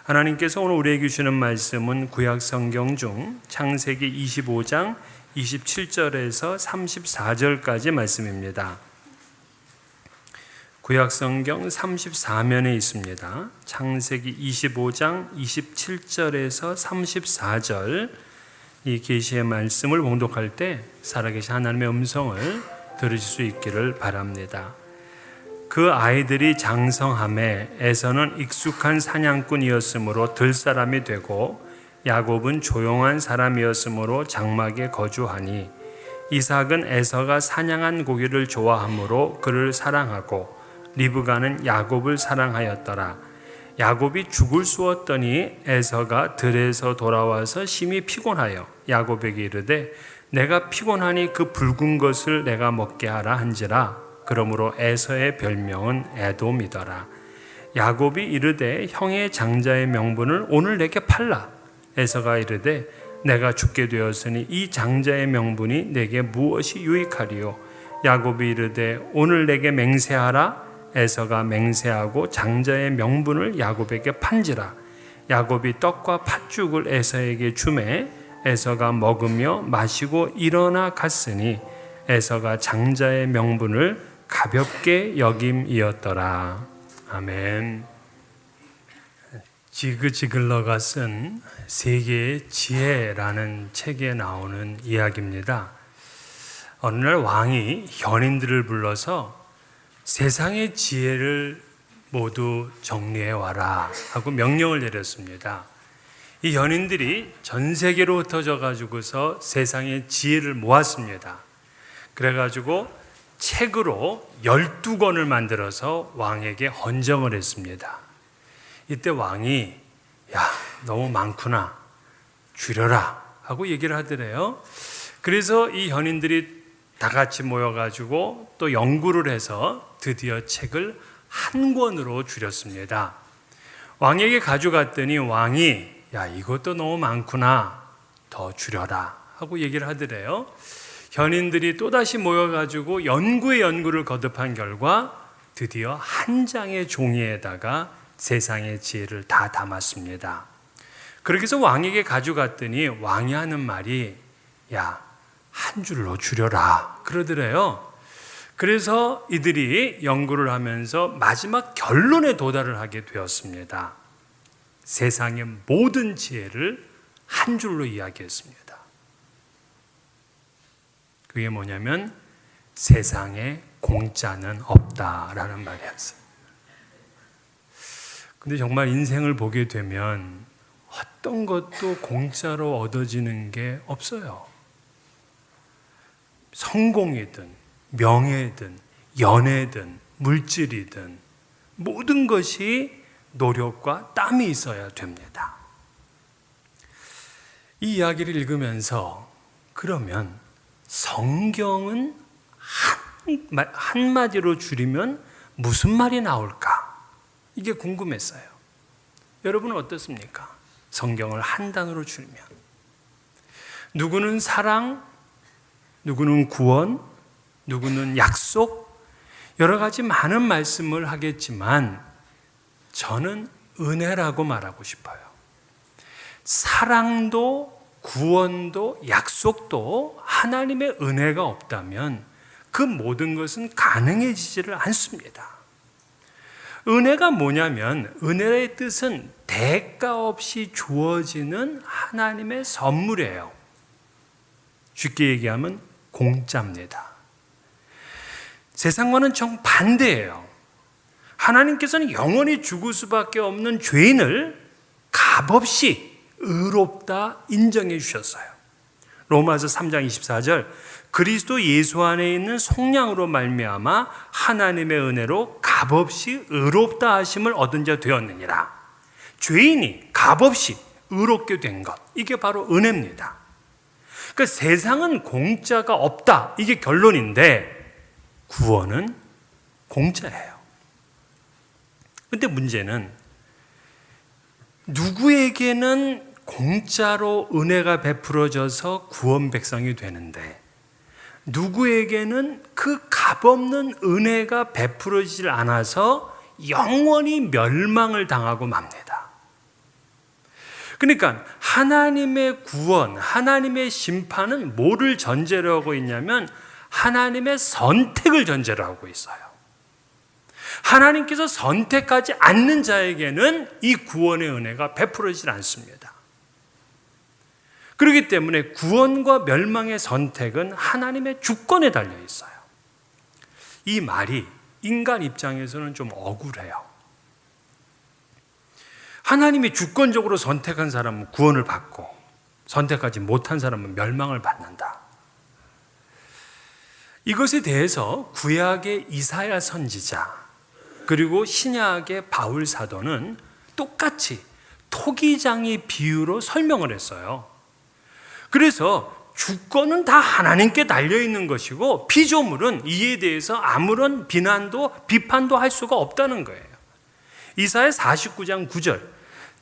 하나님께서 오늘 우리에게 주시는 말씀은 구약 성경 중 창세기 25장 27절에서 34절까지 말씀입니다. 구약 성경 34면에 있습니다. 창세기 25장 27절에서 34절 이 계시의 말씀을 봉독할 때 살아계신 하나님의 음성을 들으실 수 있기를 바랍니다. 그 아이들이 장성함에 에서는 익숙한 사냥꾼이었으므로 들사람이 되고 야곱은 조용한 사람이었으므로 장막에 거주하니 이삭은 에서가 사냥한 고기를 좋아하므로 그를 사랑하고 리브가는 야곱을 사랑하였더라. 야곱이 죽을 쑤었더니 에서가 들에서 돌아와서 심히 피곤하여 야곱에게 이르되 내가 피곤하니 그 붉은 것을 내가 먹게 하라 한지라. 그러므로 에서의 별명은 에돔이더라. 야곱이 이르되 형의 장자의 명분을 오늘 내게 팔라. 에서가 이르되 내가 죽게 되었으니 이 장자의 명분이 내게 무엇이 유익하리요. 야곱이 이르되 오늘 내게 맹세하라. 에서가 맹세하고 장자의 명분을 야곱에게 판지라. 야곱이 떡과 팥죽을 에서에게 주매 에서가 먹으며 마시고 일어나 갔으니 에서가 장자의 명분을 가볍게 여김이었더라. 아멘. 지그지글러가 쓴 세계의 지혜라는 책에 나오는 이야기입니다. 어느 날 왕이 현인들을 불러서 세상의 지혜를 모두 정리해 와라 하고 명령을 내렸습니다. 이 현인들이 전 세계로 흩어져 가지고서 세상의 지혜를 모았습니다. 그래가지고 책으로 12권을 만들어서 왕에게 헌정을 했습니다. 이때 왕이 너무 많구나, 줄여라 하고 얘기를 하더래요. 그래서 이 현인들이 다 같이 모여가지고 또 연구를 해서 드디어 책을 한 권으로 줄였습니다. 왕에게 가져갔더니 왕이 이것도 너무 많구나, 더 줄여라 하고 얘기를 하더래요. 현인들이 또다시 모여가지고 연구를 거듭한 결과 드디어 한 장의 종이에다가 세상의 지혜를 다 담았습니다. 그렇게 해서 왕에게 가져갔더니 왕이 하는 말이 한 줄로 줄여라 그러더래요. 그래서 이들이 연구를 하면서 마지막 결론에 도달을 하게 되었습니다. 세상의 모든 지혜를 한 줄로 이야기했습니다. 그게 뭐냐면 세상에 공짜는 없다라는 말이었어요. 근데 정말 인생을 보게 되면 어떤 것도 공짜로 얻어지는 게 없어요. 성공이든 명예든 연애든 물질이든 모든 것이 노력과 땀이 있어야 됩니다. 이 이야기를 읽으면서 그러면 성경은 한마디로 줄이면 무슨 말이 나올까? 이게 궁금했어요. 여러분은 어떻습니까? 성경을 한 단어로 줄이면 누구는 사랑, 누구는 구원, 누구는 약속, 여러 가지 많은 말씀을 하겠지만 저는 은혜라고 말하고 싶어요. 사랑도 구원도 약속도 하나님의 은혜가 없다면 그 모든 것은 가능해지지를 않습니다. 은혜가 뭐냐면 은혜의 뜻은 대가 없이 주어지는 하나님의 선물이에요. 쉽게 얘기하면 공짜입니다. 세상과는 정반대예요. 하나님께서는 영원히 죽을 수밖에 없는 죄인을 값없이 의롭다 인정해 주셨어요. 로마서 3장 24절 그리스도 예수 안에 있는 속량으로 말미암아 하나님의 은혜로 값없이 의롭다 하심을 얻은 자 되었느니라. 죄인이 값없이 의롭게 된 것, 이게 바로 은혜입니다. 그러니까 세상은 공짜가 없다, 이게 결론인데 구원은 공짜예요. 근데 문제는 누구에게는 공짜로 은혜가 베풀어져서 구원 백성이 되는데 누구에게는 그 값없는 은혜가 베풀어지질 않아서 영원히 멸망을 당하고 맙니다. 그러니까 하나님의 구원, 하나님의 심판은 뭐를 전제로 하고 있냐면 하나님의 선택을 전제로 하고 있어요. 하나님께서 선택하지 않는 자에게는 이 구원의 은혜가 베풀어지지 않습니다. 그렇기 때문에 구원과 멸망의 선택은 하나님의 주권에 달려 있어요. 이 말이 인간 입장에서는 좀 억울해요. 하나님이 주권적으로 선택한 사람은 구원을 받고 선택하지 못한 사람은 멸망을 받는다. 이것에 대해서 구약의 이사야 선지자 그리고 신약의 바울 사도는 똑같이 토기장의 비유로 설명을 했어요. 그래서 주권은 다 하나님께 달려있는 것이고 피조물은 이에 대해서 아무런 비판도 할 수가 없다는 거예요. 이사야 49장 9절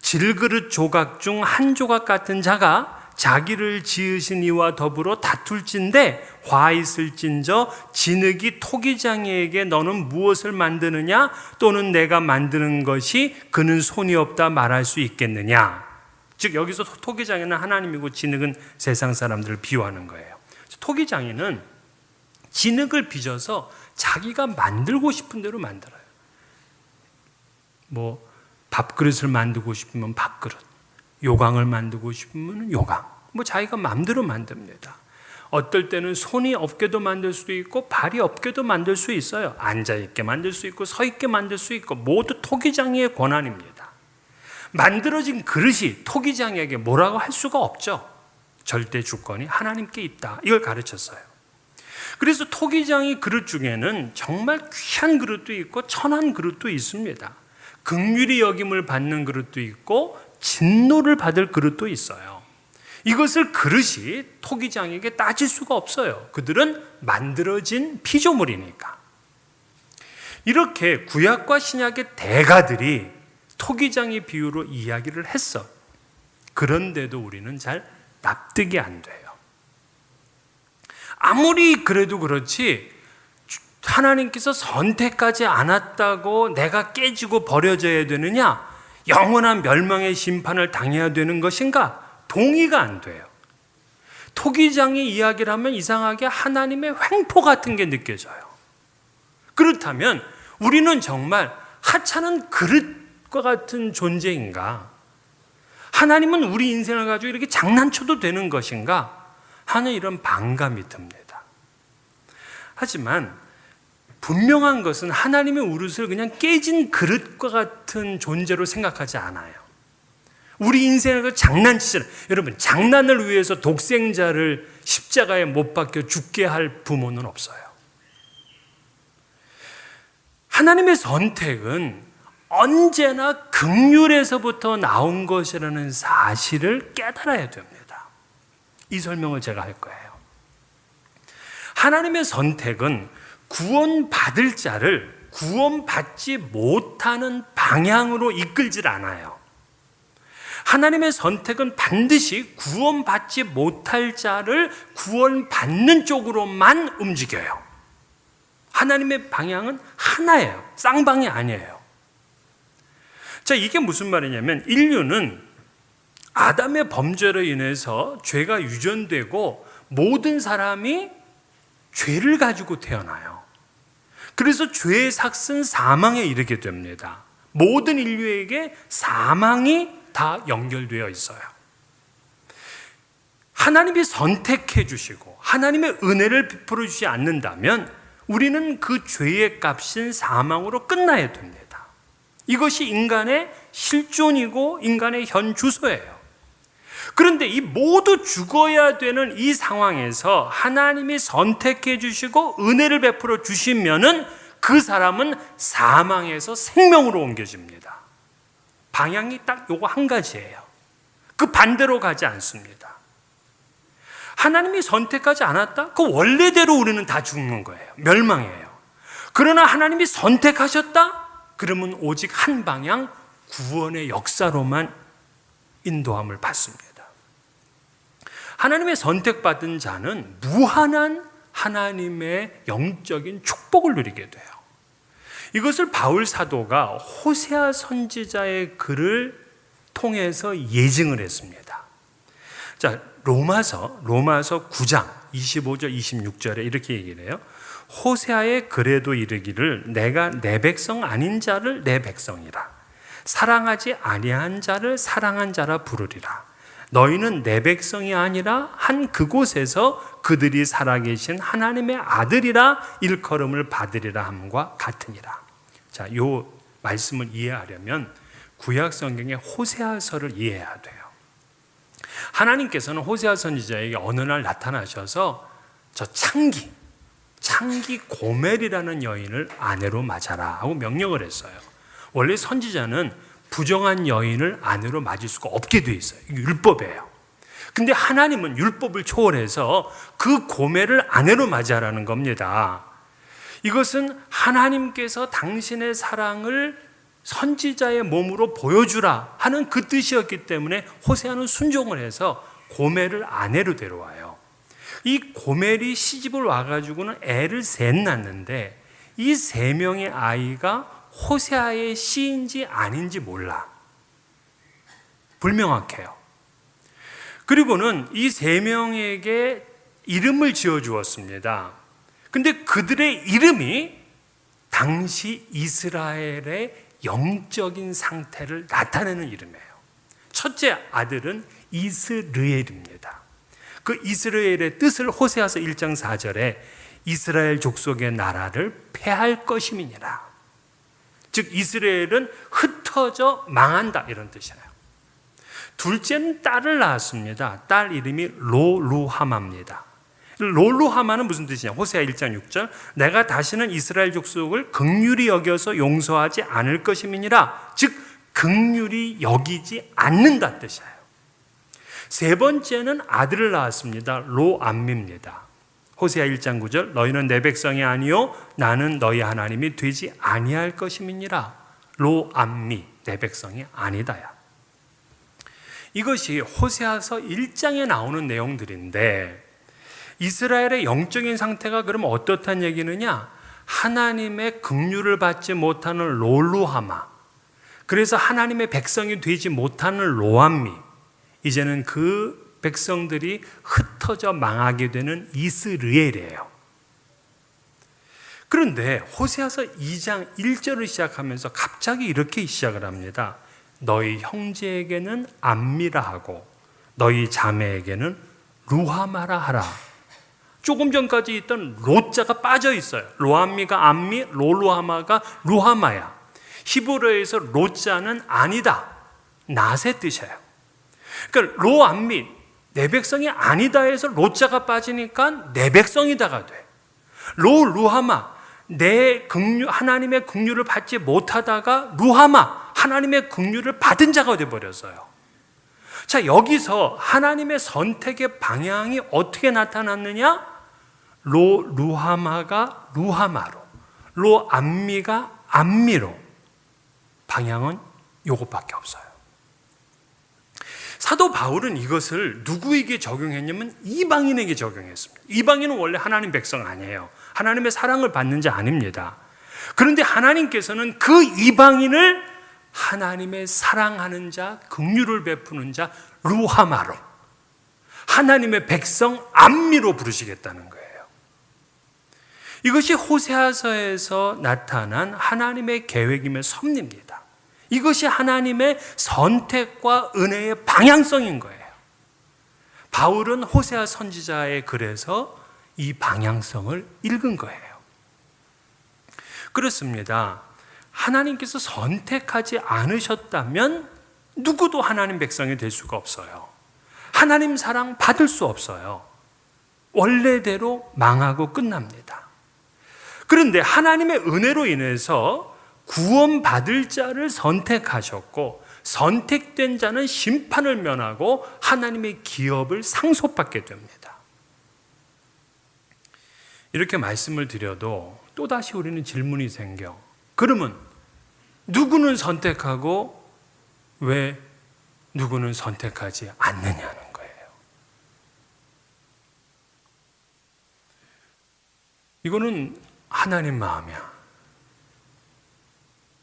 질그릇 조각 중 한 조각 같은 자가 자기를 지으신 이와 더불어 다툴진대 화 있을진저 진흙이 토기장이에게 너는 무엇을 만드느냐 또는 내가 만드는 것이 그는 손이 없다 말할 수 있겠느냐. 즉 여기서 토기장이는 하나님이고 진흙은 세상 사람들을 비유하는 거예요. 토기장이는 진흙을 빚어서 자기가 만들고 싶은 대로 만들어요. 밥그릇을 만들고 싶으면 밥그릇, 요강을 만들고 싶으면 요강, 자기가 마음대로 만듭니다. 어떨 때는 손이 없게도 만들 수도 있고 발이 없게도 만들 수 있어요. 앉아있게 만들 수 있고 서있게 만들 수 있고 모두 토기장이의 권한입니다. 만들어진 그릇이 토기장에게 뭐라고 할 수가 없죠. 절대 주권이 하나님께 있다. 이걸 가르쳤어요. 그래서 토기장의 그릇 중에는 정말 귀한 그릇도 있고 천한 그릇도 있습니다. 긍휼히 여김을 받는 그릇도 있고 진노를 받을 그릇도 있어요. 이것을 그릇이 토기장에게 따질 수가 없어요. 그들은 만들어진 피조물이니까. 이렇게 구약과 신약의 대가들이 토기장의 비유로 이야기를 했어. 그런데도 우리는 잘 납득이 안 돼요. 아무리 그래도 그렇지 하나님께서 선택하지 않았다고 내가 깨지고 버려져야 되느냐? 영원한 멸망의 심판을 당해야 되는 것인가? 동의가 안 돼요. 토기장의 이야기를 하면 이상하게 하나님의 횡포 같은 게 느껴져요. 그렇다면 우리는 정말 하찮은 그릇과 같은 존재인가? 하나님은 우리 인생을 가지고 이렇게 장난쳐도 되는 것인가? 하는 이런 반감이 듭니다. 하지만 분명한 것은 하나님의 우릇을 그냥 깨진 그릇과 같은 존재로 생각하지 않아요. 우리 인생을 장난치잖아요. 여러분, 장난을 위해서 독생자를 십자가에 못 박혀 죽게 할 부모는 없어요. 하나님의 선택은 언제나 긍휼에서부터 나온 것이라는 사실을 깨달아야 됩니다. 이 설명을 제가 할 거예요. 하나님의 선택은 구원받을 자를 구원받지 못하는 방향으로 이끌질 않아요. 하나님의 선택은 반드시 구원받지 못할 자를 구원받는 쪽으로만 움직여요. 하나님의 방향은 하나예요. 쌍방이 아니에요. 자, 이게 무슨 말이냐면 인류는 아담의 범죄로 인해서 죄가 유전되고 모든 사람이 죄를 가지고 태어나요. 그래서 죄의 삭은 사망에 이르게 됩니다. 모든 인류에게 사망이 다 연결되어 있어요. 하나님이 선택해 주시고 하나님의 은혜를 베풀어 주지 않는다면 우리는 그 죄의 값인 사망으로 끝나야 됩니다. 이것이 인간의 실존이고 인간의 현 주소예요. 그런데 이 모두 죽어야 되는 이 상황에서 하나님이 선택해 주시고 은혜를 베풀어 주시면은 그 사람은 사망에서 생명으로 옮겨집니다. 방향이 딱 요거 한 가지예요. 그 반대로 가지 않습니다. 하나님이 선택하지 않았다? 그 원래대로 우리는 다 죽는 거예요. 멸망이에요. 그러나 하나님이 선택하셨다? 그러면 오직 한 방향 구원의 역사로만 인도함을 받습니다. 하나님의 선택받은 자는 무한한 하나님의 영적인 축복을 누리게 돼요. 이것을 바울 사도가 호세아 선지자의 글을 통해서 예증을 했습니다. 자, 로마서 9장 25절 26절에 이렇게 얘기를 해요. 호세아의 그래도 이르기를 내가 내 백성 아닌 자를 내 백성이라 사랑하지 아니한 자를 사랑한 자라 부르리라. 너희는 내 백성이 아니라 한 그곳에서 그들이 살아계신 하나님의 아들이라 일컬음을 받으리라 함과 같으니라. 자, 요 말씀을 이해하려면 구약 성경의 호세아서를 이해해야 돼요. 하나님께서는 호세아 선지자에게 어느 날 나타나셔서 저 창기 고멜이라는 여인을 아내로 맞아라 하고 명령을 했어요. 원래 선지자는 부정한 여인을 아내로 맞을 수가 없게 돼 있어요. 이게 율법이에요. 근데 하나님은 율법을 초월해서 그 고멜을 아내로 맞이하라는 겁니다. 이것은 하나님께서 당신의 사랑을 선지자의 몸으로 보여주라 하는 그 뜻이었기 때문에 호세아는 순종을 해서 고멜을 아내로 데려와요. 이 고멜이 시집을 와가지고는 애를 셋 낳는데 이 세 명의 아이가 호세아의 씨인지 아닌지 몰라. 불명확해요. 그리고는 이 세 명에게 이름을 지어 주었습니다. 근데 그들의 이름이 당시 이스라엘의 영적인 상태를 나타내는 이름이에요. 첫째 아들은 이스르엘입니다. 그 이스라엘의 뜻을 호세아서 1장 4절에 이스라엘 족속의 나라를 패할 것임이니라. 즉 이스라엘은 흩어져 망한다 이런 뜻이에요. 둘째는 딸을 낳았습니다. 딸 이름이 로루하마입니다. 로루하마는 무슨 뜻이냐? 호세아 1장 6절 내가 다시는 이스라엘 족속을 긍휼히 여겨서 용서하지 않을 것임이니라. 즉 긍휼히 여기지 않는다 뜻이에요. 세 번째는 아들을 낳았습니다. 로암미입니다. 호세아 1장 9절 너희는 내 백성이 아니요 나는 너희 하나님이 되지 아니할 것임이니라. 로암미 내 백성이 아니다야. 이것이 호세아서 1장에 나오는 내용들인데 이스라엘의 영적인 상태가 그럼 어떻다는 얘기느냐? 하나님의 긍휼을 받지 못하는 로루하마, 그래서 하나님의 백성이 되지 못하는 로암미, 이제는 그 백성들이 흩어져 망하게 되는 이스르엘이에요. 그런데 호세아서 2장 1절을 시작하면서 갑자기 이렇게 시작을 합니다. 너희 형제에게는 암미라 하고 너희 자매에게는 루하마라 하라. 조금 전까지 있던 로자가 빠져 있어요. 로암미가 암미, 로루하마가 루하마야. 히브리어에서 로자는 아니다, 낫의 뜻이에요. 그러니까 로암미, 내 백성이 아니다 해서 로자가 빠지니까 내 백성이다가 돼. 로루하마, 하나님의 긍휼을 받지 못하다가 루하마, 하나님의 긍휼을 받은 자가 되어버렸어요. 자, 여기서 하나님의 선택의 방향이 어떻게 나타났느냐? 루하마가 루하마로, 로암미가 암미로. 방향은 이것밖에 없어요. 사도 바울은 이것을 누구에게 적용했냐면 이방인에게 적용했습니다. 이방인은 원래 하나님 백성 아니에요. 하나님의 사랑을 받는 자 아닙니다. 그런데 하나님께서는 그 이방인을 하나님의 사랑하는 자, 긍휼을 베푸는 자 루하마로, 하나님의 백성 암미로 부르시겠다는 거예요. 이것이 호세아서에서 나타난 하나님의 계획임의 섭리입니다. 이것이 하나님의 선택과 은혜의 방향성인 거예요. 바울은 호세아 선지자의 글에서 이 방향성을 읽은 거예요. 그렇습니다. 하나님께서 선택하지 않으셨다면 누구도 하나님 백성이 될 수가 없어요. 하나님 사랑 받을 수 없어요. 원래대로 망하고 끝납니다. 그런데 하나님의 은혜로 인해서 구원받을 자를 선택하셨고, 선택된 자는 심판을 면하고 하나님의 기업을 상속받게 됩니다. 이렇게 말씀을 드려도 또다시 우리는 질문이 생겨. 그러면 누구는 선택하고 왜 누구는 선택하지 않느냐는 거예요. 이거는 하나님 마음이야.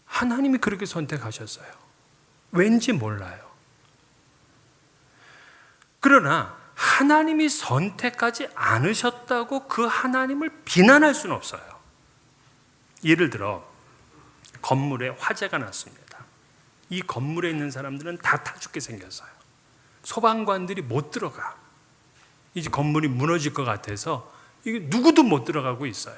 하나님이 그렇게 선택하셨어요. 왠지 몰라요. 그러나 하나님이 선택하지 않으셨다고 그 하나님을 비난할 수는 없어요. 예를 들어 건물에 화재가 났습니다. 이 건물에 있는 사람들은 다 타 죽게 생겼어요. 소방관들이 못 들어가. 이제 건물이 무너질 것 같아서 이게 누구도 못 들어가고 있어요.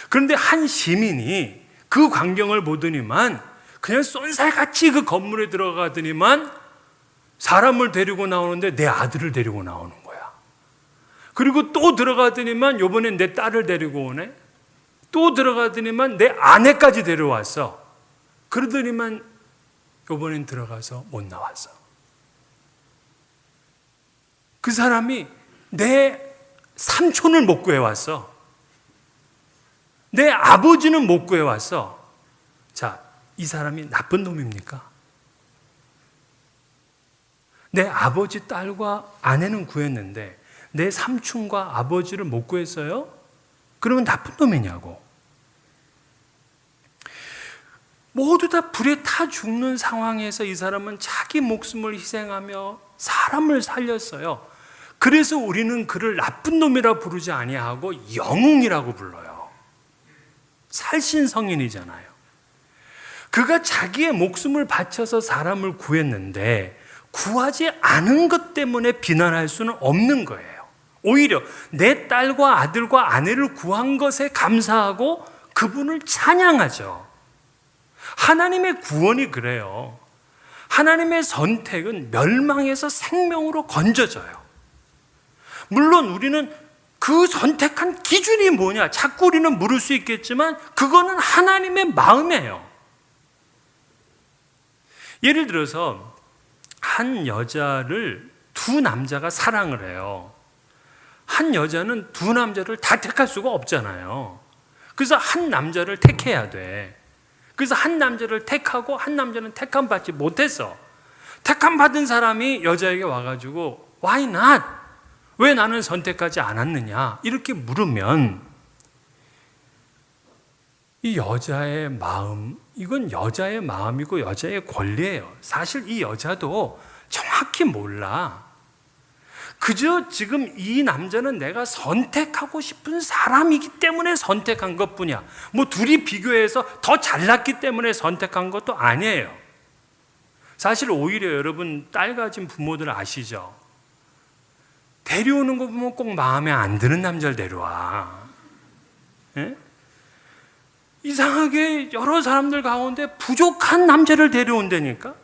그런데 한 시민이 그 광경을 보더니만 그냥 쏜살같이 그 건물에 들어가더니만 사람을 데리고 나오는데 내 아들을 데리고 나오는 거야. 그리고 또 들어가더니만 요번엔 내 딸을 데리고 오네. 또 들어가더니만 내 아내까지 데려왔어. 그러더니만 요번엔 들어가서 못 나왔어. 그 사람이 내 삼촌을 못 구해왔어. 내 아버지는 못 구해왔어. 자, 이 사람이 나쁜 놈입니까? 내 아버지, 딸과 아내는 구했는데 내 삼촌과 아버지를 못 구했어요? 그러면 나쁜 놈이냐고. 모두 다 불에 타 죽는 상황에서 이 사람은 자기 목숨을 희생하며 사람을 살렸어요. 그래서 우리는 그를 나쁜 놈이라 부르지 아니하고 영웅이라고 불러요. 살신성인이잖아요. 그가 자기의 목숨을 바쳐서 사람을 구했는데 구하지 않은 것 때문에 비난할 수는 없는 거예요. 오히려 내 딸과 아들과 아내를 구한 것에 감사하고 그분을 찬양하죠. 하나님의 구원이 그래요. 하나님의 선택은 멸망에서 생명으로 건져져요. 물론 우리는 그 선택한 기준이 뭐냐 자꾸 우리는 물을 수 있겠지만 그거는 하나님의 마음이에요. 예를 들어서 한 여자를 두 남자가 사랑을 해요. 한 여자는 두 남자를 다 택할 수가 없잖아요. 그래서 한 남자를 택해야 돼. 그래서 한 남자를 택하고 한 남자는 택함 받지 못했어. 택함 받은 사람이 여자에게 와가지고 Why not? 왜 나는 선택하지 않았느냐? 이렇게 물으면 이 여자의 마음, 이건 여자의 마음이고 여자의 권리예요. 사실 이 여자도 정확히 몰라. 그저 지금 이 남자는 내가 선택하고 싶은 사람이기 때문에 선택한 것뿐이야. 뭐 둘이 비교해서 더 잘났기 때문에 선택한 것도 아니에요. 사실 오히려 여러분 딸 가진 부모들 아시죠? 데려오는 거 보면 꼭 마음에 안 드는 남자를 데려와. 예? 이상하게 여러 사람들 가운데 부족한 남자를 데려온다니까?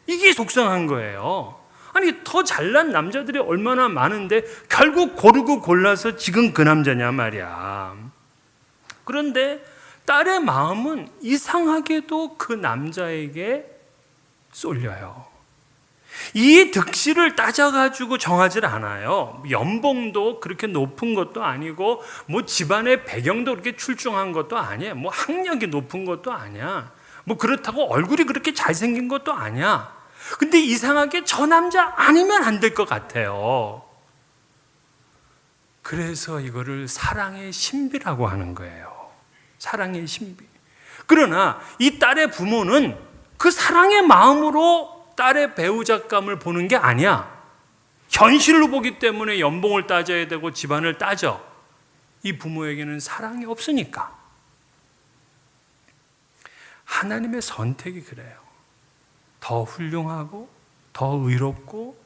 이게 속상한 거예요. 아니 더 잘난 남자들이 얼마나 많은데 결국 고르고 골라서 지금 그 남자냐 말이야. 그런데 딸의 마음은 이상하게도 그 남자에게 쏠려요. 이 득실을 따져가지고 정하질 않아요. 연봉도 그렇게 높은 것도 아니고 뭐 집안의 배경도 그렇게 출중한 것도 아니에요. 뭐 학력이 높은 것도 아니야. 뭐 그렇다고 얼굴이 그렇게 잘생긴 것도 아니야. 근데 이상하게 저 남자 아니면 안 될 것 같아요. 그래서 이거를 사랑의 신비라고 하는 거예요. 사랑의 신비. 그러나 이 딸의 부모는 그 사랑의 마음으로 딸의 배우자감을 보는 게 아니야. 현실로 보기 때문에 연봉을 따져야 되고 집안을 따져. 이 부모에게는 사랑이 없으니까. 하나님의 선택이 그래요. 더 훌륭하고 더 의롭고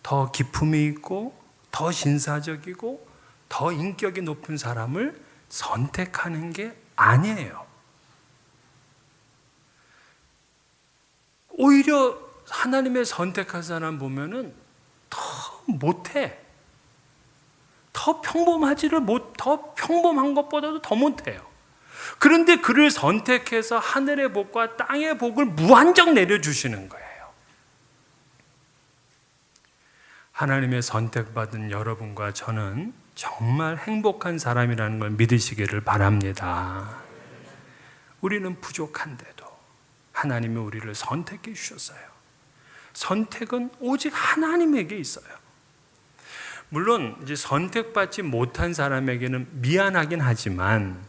더 기품이 있고 더 신사적이고 더 인격이 높은 사람을 선택하는 게 아니에요. 오히려 하나님의 선택한 사람 보면은 더 못해. 더 평범하지를 더 평범한 것보다도 더 못해요. 그런데 그를 선택해서 하늘의 복과 땅의 복을 무한정 내려주시는 거예요. 하나님의 선택받은 여러분과 저는 정말 행복한 사람이라는 걸 믿으시기를 바랍니다. 우리는 부족한데도 하나님이 우리를 선택해 주셨어요. 선택은 오직 하나님에게 있어요. 물론 이제 선택받지 못한 사람에게는 미안하긴 하지만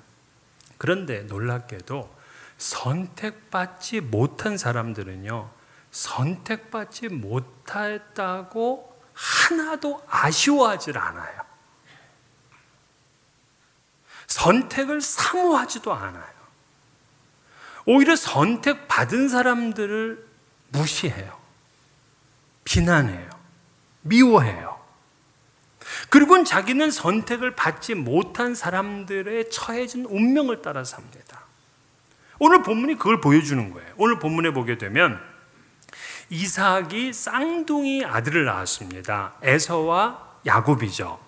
그런데 놀랍게도 선택받지 못한 사람들은요, 선택받지 못했다고 하나도 아쉬워하지 않아요. 선택을 사모하지도 않아요. 오히려 선택받은 사람들을 무시해요. 비난해요. 미워해요. 그리고 자기는 선택을 받지 못한 사람들의 처해진 운명을 따라 삽니다. 오늘 본문이 그걸 보여주는 거예요. 오늘 본문에 보게 되면 이삭이 쌍둥이 아들을 낳았습니다. 에서와 야곱이죠.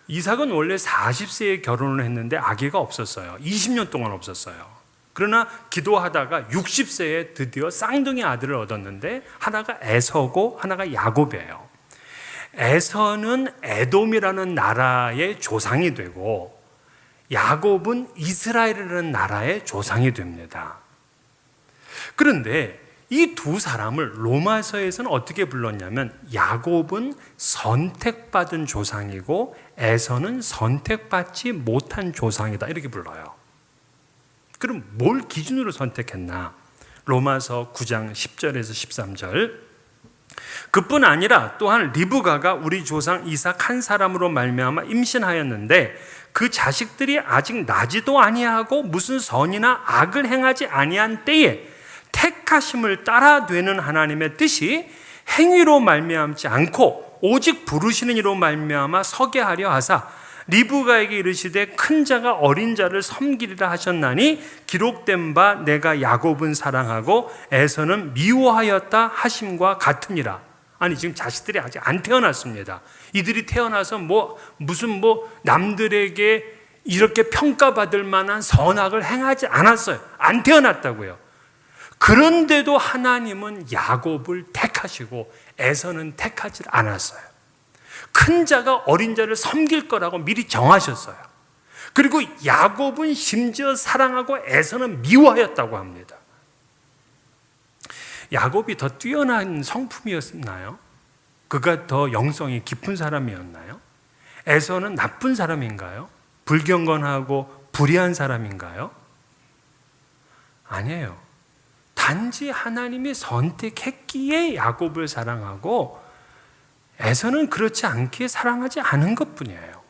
이삭은 원래 40세에 결혼을 했는데 아기가 없었어요. 20년 동안 없었어요. 그러나 기도하다가 60세에 드디어 쌍둥이 아들을 얻었는데 하나가 에서고 하나가 야곱이에요. 에서는 에돔이라는 나라의 조상이 되고 야곱은 이스라엘이라는 나라의 조상이 됩니다. 그런데 이 두 사람을 로마서에서는 어떻게 불렀냐면 야곱은 선택받은 조상이고 에서는 선택받지 못한 조상이다 이렇게 불러요. 그럼 뭘 기준으로 선택했나? 로마서 9장 10절에서 13절. 그뿐 아니라 또한 리브가가 우리 조상 이삭 한 사람으로 말미암아 임신하였는데 그 자식들이 아직 나지도 아니하고 무슨 선이나 악을 행하지 아니한 때에 택하심을 따라 되는 하나님의 뜻이 행위로 말미암지 않고 오직 부르시는 이로 말미암아 서게 하려 하사 리브가에게 이르시되 큰 자가 어린 자를 섬기리라 하셨나니 기록된 바 내가 야곱은 사랑하고 에서는 미워하였다 하심과 같으니라. 아니 지금 자식들이 아직 안 태어났습니다. 이들이 태어나서 무슨 남들에게 이렇게 평가받을 만한 선악을 행하지 않았어요. 안 태어났다고요. 그런데도 하나님은 야곱을 택하시고 에서는 택하지 않았어요. 큰 자가 어린 자를 섬길 거라고 미리 정하셨어요. 그리고 야곱은 심지어 사랑하고 에서는 미워하였다고 합니다. 야곱이 더 뛰어난 성품이었나요? 그가 더 영성이 깊은 사람이었나요? 에서는 나쁜 사람인가요? 불경건하고 불의한 사람인가요? 아니에요. 단지 하나님이 선택했기에 야곱을 사랑하고 에서는 그렇지 않기에 사랑하지 않은 것뿐이에요.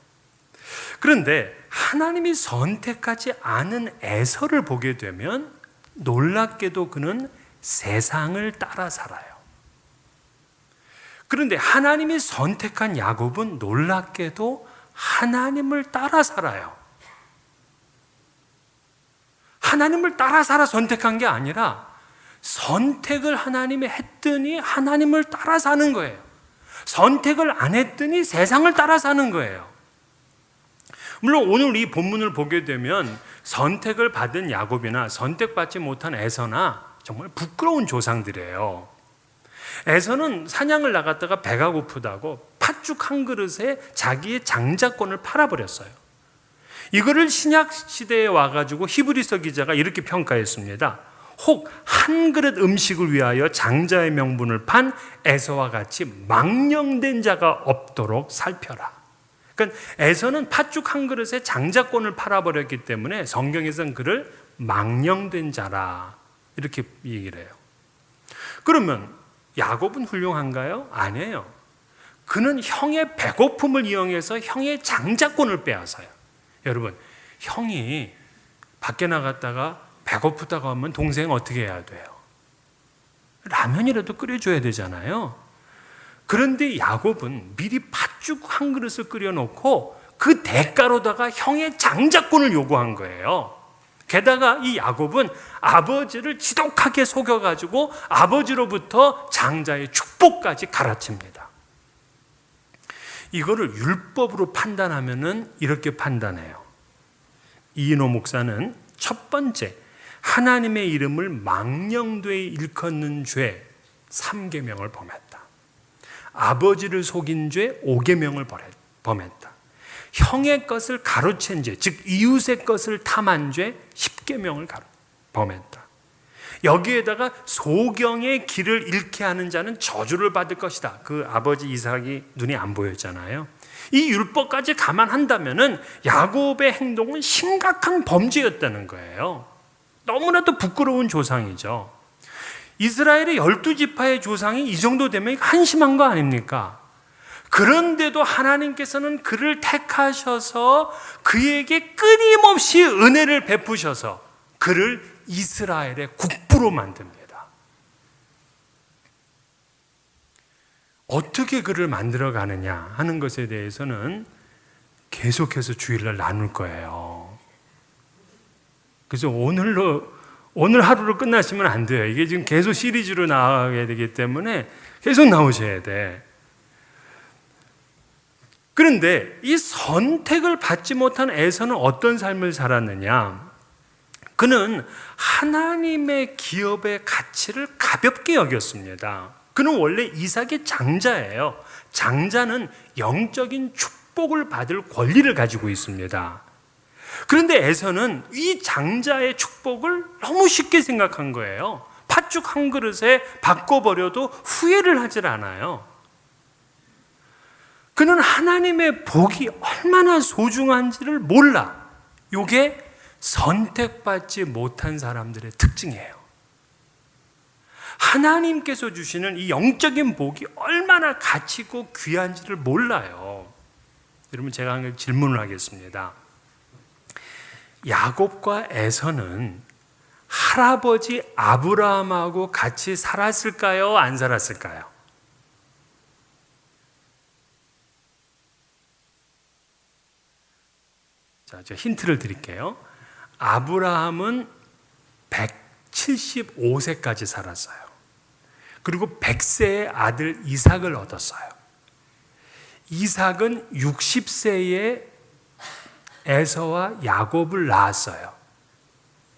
그런데 하나님이 선택하지 않은 에서를 보게 되면 놀랍게도 그는 세상을 따라 살아요. 그런데 하나님이 선택한 야곱은 놀랍게도 하나님을 따라 살아요. 하나님을 따라 살아 선택한 게 아니라 선택을 하나님이 했더니 하나님을 따라 사는 거예요. 선택을 안 했더니 세상을 따라 사는 거예요. 물론 오늘 이 본문을 보게 되면 선택을 받은 야곱이나 선택받지 못한 에서나 정말 부끄러운 조상들이에요. 에서는 사냥을 나갔다가 배가 고프다고 팥죽 한 그릇에 자기의 장자권을 팔아버렸어요. 이거를 신약 시대에 와가지고 히브리서 기자가 이렇게 평가했습니다. 혹 한 그릇 음식을 위하여 장자의 명분을 판 에서와 같이 망령된 자가 없도록 살펴라. 그러니까 에서는 팥죽 한 그릇에 장자권을 팔아버렸기 때문에 성경에서는 그를 망령된 자라 이렇게 얘기를 해요. 그러면 야곱은 훌륭한가요? 아니에요. 그는 형의 배고픔을 이용해서 형의 장자권을 빼앗아요. 여러분, 형이 밖에 나갔다가 배고프다고 하면 동생 어떻게 해야 돼요? 라면이라도 끓여줘야 되잖아요. 그런데 야곱은 미리 팥죽 한 그릇을 끓여놓고 그 대가로다가 형의 장자권을 요구한 거예요. 게다가 이 야곱은 아버지를 지독하게 속여가지고 아버지로부터 장자의 축복까지 갈아칩니다. 이거를 율법으로 판단하면은 이렇게 판단해요. 이인호 목사는 첫 번째, 하나님의 이름을 망령되이 일컫는 죄 3계명을 범했다. 아버지를 속인 죄 5계명을 범했다. 형의 것을 가로챈 죄, 즉 이웃의 것을 탐한 죄 10계명을 범했다. 여기에다가 소경의 길을 잃게 하는 자는 저주를 받을 것이다. 그 아버지 이삭이 눈이 안 보였잖아요. 이 율법까지 감안한다면은 야곱의 행동은 심각한 범죄였다는 거예요. 너무나도 부끄러운 조상이죠. 이스라엘의 12지파의 조상이 이 정도 되면 한심한 거 아닙니까? 그런데도 하나님께서는 그를 택하셔서 그에게 끊임없이 은혜를 베푸셔서 그를 이스라엘의 국부로 만듭니다. 어떻게 그를 만들어 가느냐 하는 것에 대해서는 계속해서 주일날 나눌 거예요. 그래서 오늘 하루로 끝나시면 안 돼요. 이게 지금 계속 시리즈로 나가게 되기 때문에 계속 나오셔야 돼. 그런데 이 선택을 받지 못한 에서는 어떤 삶을 살았느냐? 그는 하나님의 기업의 가치를 가볍게 여겼습니다. 그는 원래 이삭의 장자예요. 장자는 영적인 축복을 받을 권리를 가지고 있습니다. 그런데 에서는 이 장자의 축복을 너무 쉽게 생각한 거예요. 팥죽 한 그릇에 바꿔버려도 후회를 하질 않아요. 그는 하나님의 복이 얼마나 소중한지를 몰라. 이게 선택받지 못한 사람들의 특징이에요. 하나님께서 주시는 이 영적인 복이 얼마나 가치 있고 귀한지를 몰라요. 여러분, 제가 한 질문을 하겠습니다. 야곱과 에서는 할아버지 아브라함하고 같이 살았을까요? 안 살았을까요? 자, 저 힌트를 드릴게요. 아브라함은 175세까지 살았어요. 그리고 100세의 아들 이삭을 얻었어요. 이삭은 60세에 에서와 야곱을 낳았어요.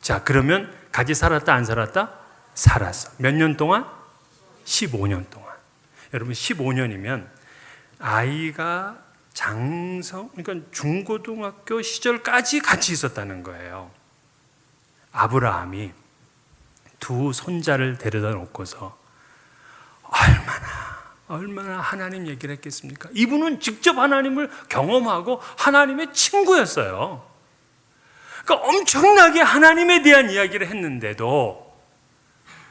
자, 그러면 같이 살았다 안 살았다? 살았어. 몇 년 동안? 15년 동안. 여러분, 15년이면 아이가 그러니까 중고등학교 시절까지 같이 있었다는 거예요. 아브라함이 두 손자를 데려다 놓고서 얼마나 하나님 얘기를 했겠습니까? 이분은 직접 하나님을 경험하고 하나님의 친구였어요. 그러니까 엄청나게 하나님에 대한 이야기를 했는데도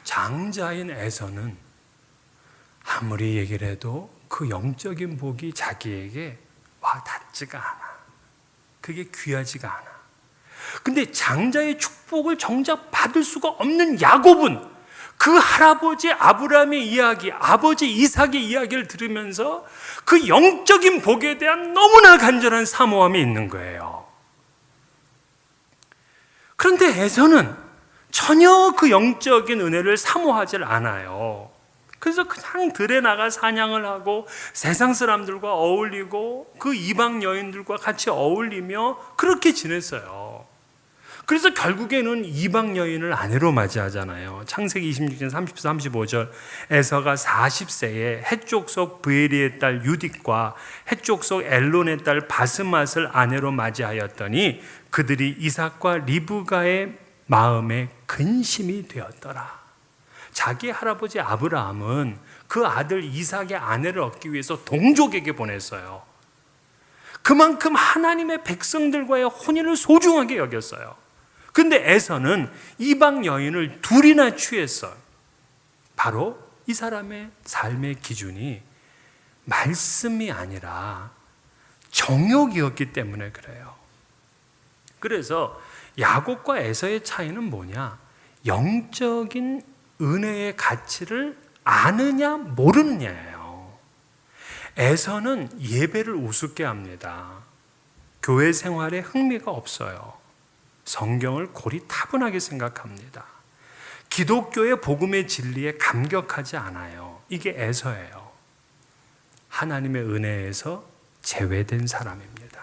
장자인 에서는 아무리 얘기를 해도 그 영적인 복이 자기에게 와 닿지가 않아. 그게 귀하지가 않아. 근데 장자의 축복을 정작 받을 수가 없는 야곱은 그 할아버지 아브라함의 이야기, 아버지 이삭의 이야기를 들으면서 그 영적인 복에 대한 너무나 간절한 사모함이 있는 거예요. 그런데 에서는 전혀 그 영적인 은혜를 사모하지 않아요. 그래서 그냥 들에 나가 사냥을 하고 세상 사람들과 어울리고 그 이방 여인들과 같이 어울리며 그렇게 지냈어요. 그래서 결국에는 이방 여인을 아내로 맞이하잖아요. 창세기 26장 34, 35절 에서가 40세에 해쪽 속 브에리의 딸 유딕과 해쪽 속 엘론의 딸 바스맛을 아내로 맞이하였더니 그들이 이삭과 리브가의 마음에 근심이 되었더라. 자기 할아버지 아브라함은 그 아들 이삭의 아내를 얻기 위해서 동족에게 보냈어요. 그만큼 하나님의 백성들과의 혼인을 소중하게 여겼어요. 근데 에서는 이방 여인을 둘이나 취했어요. 바로 이 사람의 삶의 기준이 말씀이 아니라 정욕이었기 때문에 그래요. 그래서 야곱과 에서의 차이는 뭐냐? 영적인 은혜의 가치를 아느냐 모르느냐예요. 에서는 예배를 우습게 합니다. 교회 생활에 흥미가 없어요. 성경을 고리타분하게 생각합니다. 기독교의 복음의 진리에 감격하지 않아요. 이게 에서예요. 하나님의 은혜에서 제외된 사람입니다.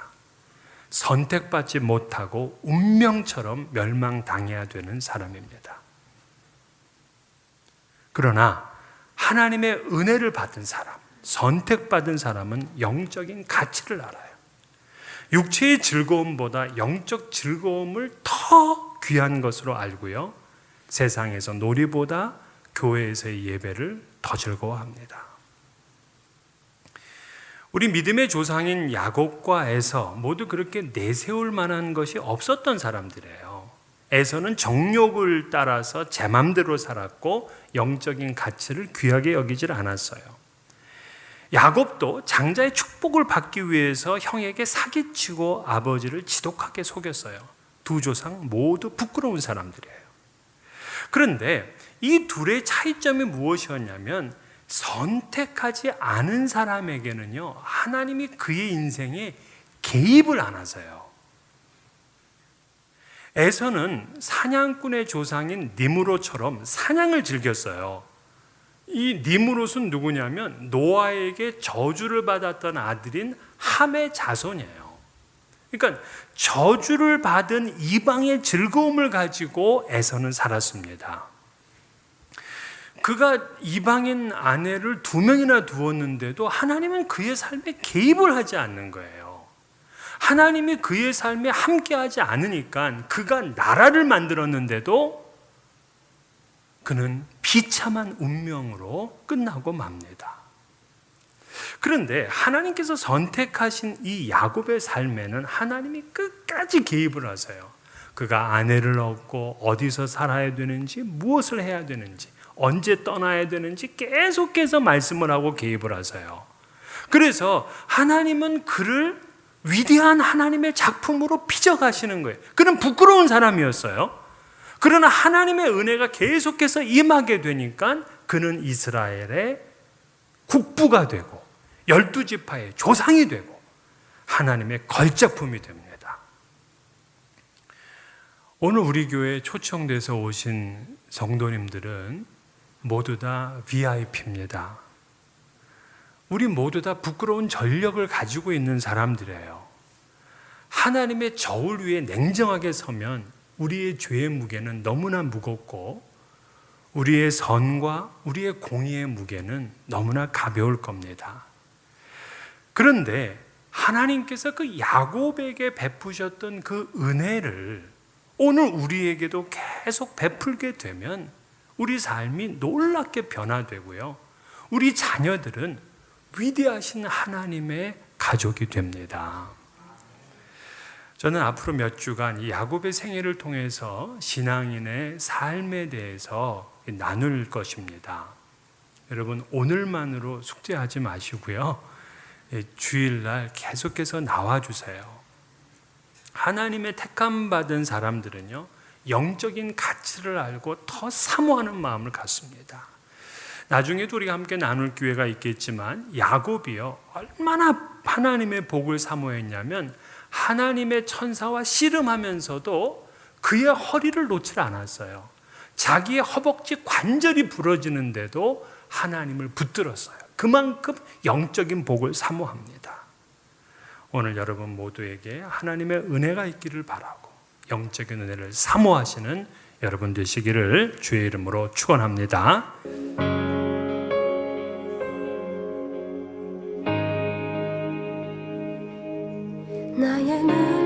선택받지 못하고 운명처럼 멸망당해야 되는 사람입니다. 그러나 하나님의 은혜를 받은 사람, 선택받은 사람은 영적인 가치를 알아요. 육체의 즐거움보다 영적 즐거움을 더 귀한 것으로 알고요. 세상에서 놀이보다 교회에서의 예배를 더 즐거워합니다. 우리 믿음의 조상인 야곱과 에서 모두 그렇게 내세울 만한 것이 없었던 사람들이에요. 에서는 정욕을 따라서 제 맘대로 살았고 영적인 가치를 귀하게 여기질 않았어요. 야곱도 장자의 축복을 받기 위해서 형에게 사기치고 아버지를 지독하게 속였어요. 두 조상 모두 부끄러운 사람들이에요. 그런데 이 둘의 차이점이 무엇이었냐면 선택하지 않은 사람에게는요, 하나님이 그의 인생에 개입을 안 하세요. 에서는 사냥꾼의 조상인 니므롯처럼 사냥을 즐겼어요. 이 니므롯은 누구냐면 노아에게 저주를 받았던 아들인 함의 자손이에요. 그러니까 저주를 받은 이방의 즐거움을 가지고 에서는 살았습니다. 그가 이방인 아내를 2명이나 두었는데도 하나님은 그의 삶에 개입을 하지 않는 거예요. 하나님이 그의 삶에 함께하지 않으니까 그가 나라를 만들었는데도 그는 비참한 운명으로 끝나고 맙니다. 그런데 하나님께서 선택하신 이 야곱의 삶에는 하나님이 끝까지 개입을 하세요. 그가 아내를 얻고 어디서 살아야 되는지, 무엇을 해야 되는지, 언제 떠나야 되는지 계속해서 말씀을 하고 개입을 하세요. 그래서 하나님은 그를 위대한 하나님의 작품으로 빚어가시는 거예요. 그는 부끄러운 사람이었어요. 그러나 하나님의 은혜가 계속해서 임하게 되니까 그는 이스라엘의 국부가 되고 12지파의 조상이 되고 하나님의 걸작품이 됩니다. 오늘 우리 교회에 초청돼서 오신 성도님들은 모두 다 VIP입니다. 우리 모두 다 부끄러운 전력을 가지고 있는 사람들이에요. 하나님의 저울 위에 냉정하게 서면 우리의 죄의 무게는 너무나 무겁고 우리의 선과 우리의 공의의 무게는 너무나 가벼울 겁니다. 그런데 하나님께서 그 야곱에게 베푸셨던 그 은혜를 오늘 우리에게도 계속 베풀게 되면 우리 삶이 놀랍게 변화되고요. 우리 자녀들은 위대하신 하나님의 가족이 됩니다. 저는 앞으로 몇 주간 이 야곱의 생애를 통해서 신앙인의 삶에 대해서 나눌 것입니다. 여러분, 오늘만으로 숙제하지 마시고요. 주일날 계속해서 나와주세요. 하나님의 택함받은 사람들은요, 영적인 가치를 알고 더 사모하는 마음을 갖습니다. 나중에도 우리가 함께 나눌 기회가 있겠지만 야곱이요, 얼마나 하나님의 복을 사모했냐면 하나님의 천사와 씨름하면서도 그의 허리를 놓지 않았어요. 자기의 허벅지 관절이 부러지는데도 하나님을 붙들었어요. 그만큼 영적인 복을 사모합니다. 오늘 여러분 모두에게 하나님의 은혜가 있기를 바라고 영적인 은혜를 사모하시는 여러분 되시기를 주의 이름으로 축원합니다. 나의 눈